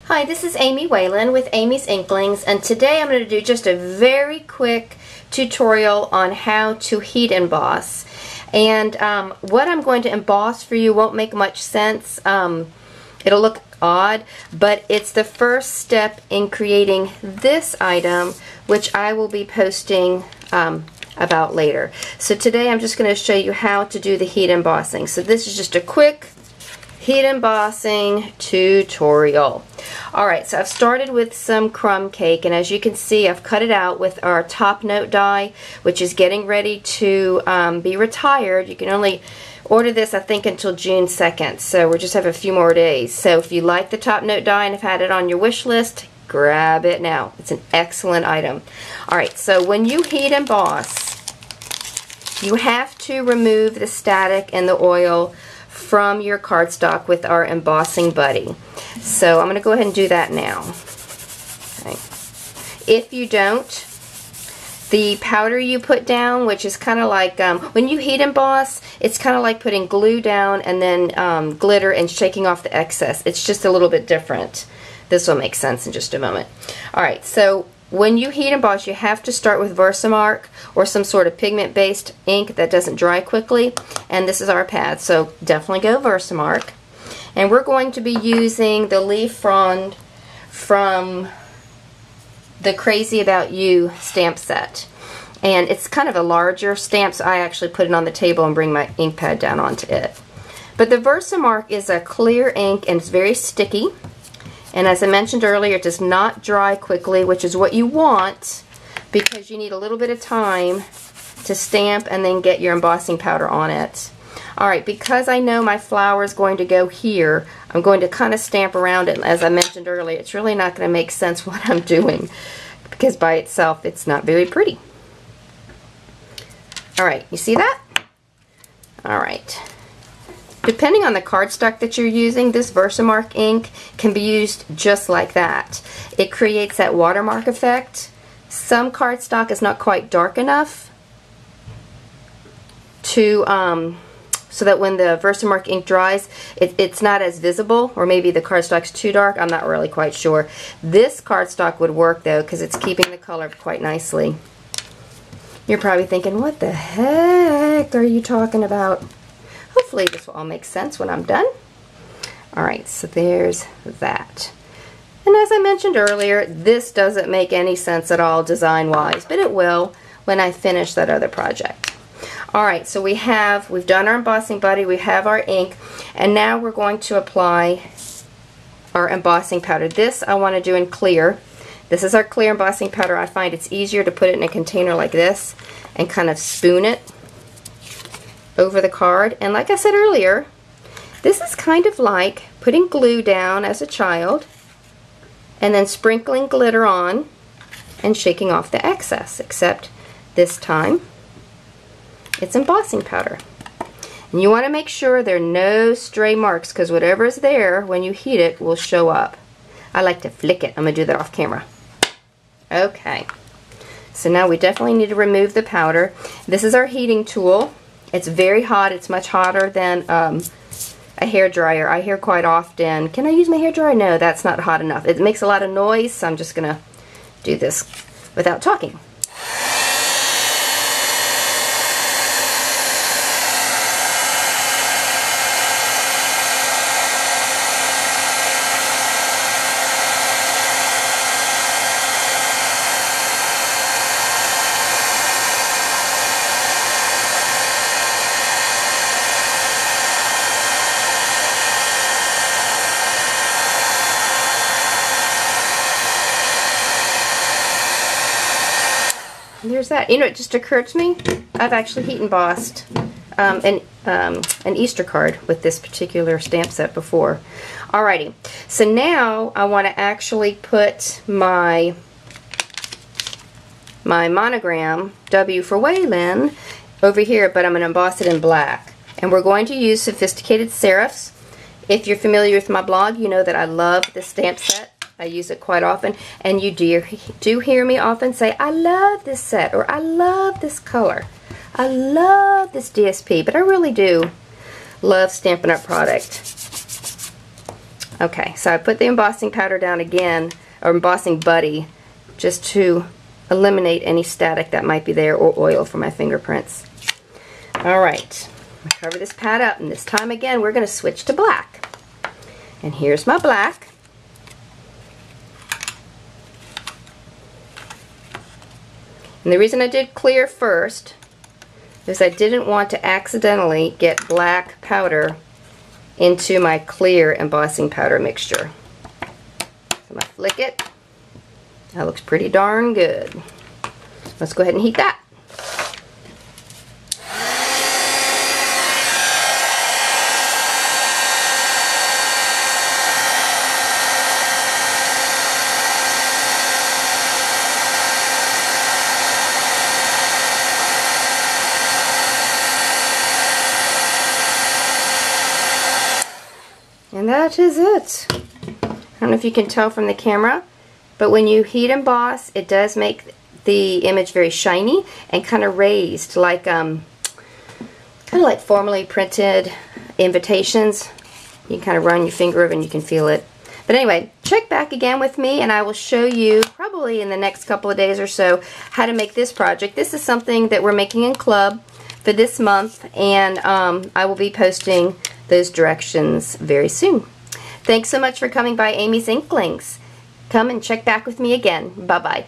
Hi, this is Amy Whalen with Amy's Inklings, and today I'm going to do just a very quick tutorial on how to heat emboss. And what I'm going to emboss for you won't make much sense. It'll look odd, but it's the first step in creating this item, which I will be posting about later. So today I'm just going to show you how to do the heat embossing. So this is just a quick heat embossing tutorial. Alright, so I've started with some crumb cake, and as you can see I've cut it out with our top note die, which is getting ready to be retired. You can only order this I think until June 2nd, so we just have a few more days. So if you like the top note die and have had it on your wish list, grab it now. It's an excellent item. Alright, so when you heat emboss, you have to remove the static and the oil from your cardstock with our embossing buddy. So I'm going to go ahead and do that now. Okay. If you don't, the powder you put down, which is kind of like when you heat emboss, it's kind of like putting glue down and then glitter and shaking off the excess. It's just a little bit different. This will make sense in just a moment. Alright, so when you heat emboss, you have to start with Versamark or some sort of pigment-based ink that doesn't dry quickly, and this is our pad, so definitely go Versamark. And we're going to be using the leaf frond from the Crazy About You stamp set. And it's kind of a larger stamp, so I actually put it on the table and bring my ink pad down onto it. But the Versamark is a clear ink and it's very sticky. And as I mentioned earlier, it does not dry quickly, which is what you want because you need a little bit of time to stamp and then get your embossing powder on it. Alright, because I know my flower is going to go here, I'm going to kind of stamp around it. As I mentioned earlier, it's really not going to make sense what I'm doing because by itself it's not very pretty. Alright, you see that? Alright. Depending on the cardstock that you're using, this Versamark ink can be used just like that. It creates that watermark effect. Some cardstock is not quite dark enough to so that when the Versamark ink dries, it's not as visible, or maybe the cardstock's too dark. I'm not really quite sure. This cardstock would work though because it's keeping the color quite nicely. You're probably thinking, what the heck are you talking about? Hopefully this will all make sense when I'm done. Alright, so there's that. And as I mentioned earlier, this doesn't make any sense at all design-wise, but it will when I finish that other project. Alright, so we've done our embossing buddy, we have our ink, and now we're going to apply our embossing powder. This I want to do in clear. This is our clear embossing powder. I find it's easier to put it in a container like this and kind of spoon it over the card. And like I said earlier, this is kind of like putting glue down as a child and then sprinkling glitter on and shaking off the excess, except this time it's embossing powder. And you want to make sure there are no stray marks because whatever is there when you heat it will show up. I like to flick it. I'm going to do that off camera. Okay, so now we definitely need to remove the powder. This is our heating tool. It's very hot. It's much hotter than a hair dryer. I hear quite often, can I use my hair dryer? No, that's not hot enough. It makes a lot of noise, so I'm just going to do this without talking. There's that. You know, it just occurred to me, I've actually heat embossed an Easter card with this particular stamp set before. Alrighty, so now I want to actually put my monogram, W for Whalen, over here, but I'm going to emboss it in black. And we're going to use Sophisticated Serifs. If you're familiar with my blog, you know that I love this stamp set. I use it quite often, and you do hear me often say, I love this set, or I love this color. I love this DSP, but I really do love Stampin' Up! Product. Okay, so I put the embossing powder down again, or embossing buddy, just to eliminate any static that might be there, or oil for my fingerprints. Alright, I'm going to cover this pad up, and this time again we're going to switch to black. And here's my black. And the reason I did clear first is I didn't want to accidentally get black powder into my clear embossing powder mixture. So I'm going to flick it. That looks pretty darn good. Let's go ahead and heat that. And that is it. I don't know if you can tell from the camera, but when you heat emboss, it does make the image very shiny and kind of raised, like kind of like formally printed invitations. You can kind of run your finger over and you can feel it. But anyway, check back again with me and I will show you probably in the next couple of days or so how to make this project. This is something that we're making in club for this month, and I will be posting those directions very soon. Thanks so much for coming by Amy's Inklings. Come and check back with me again. Bye-bye.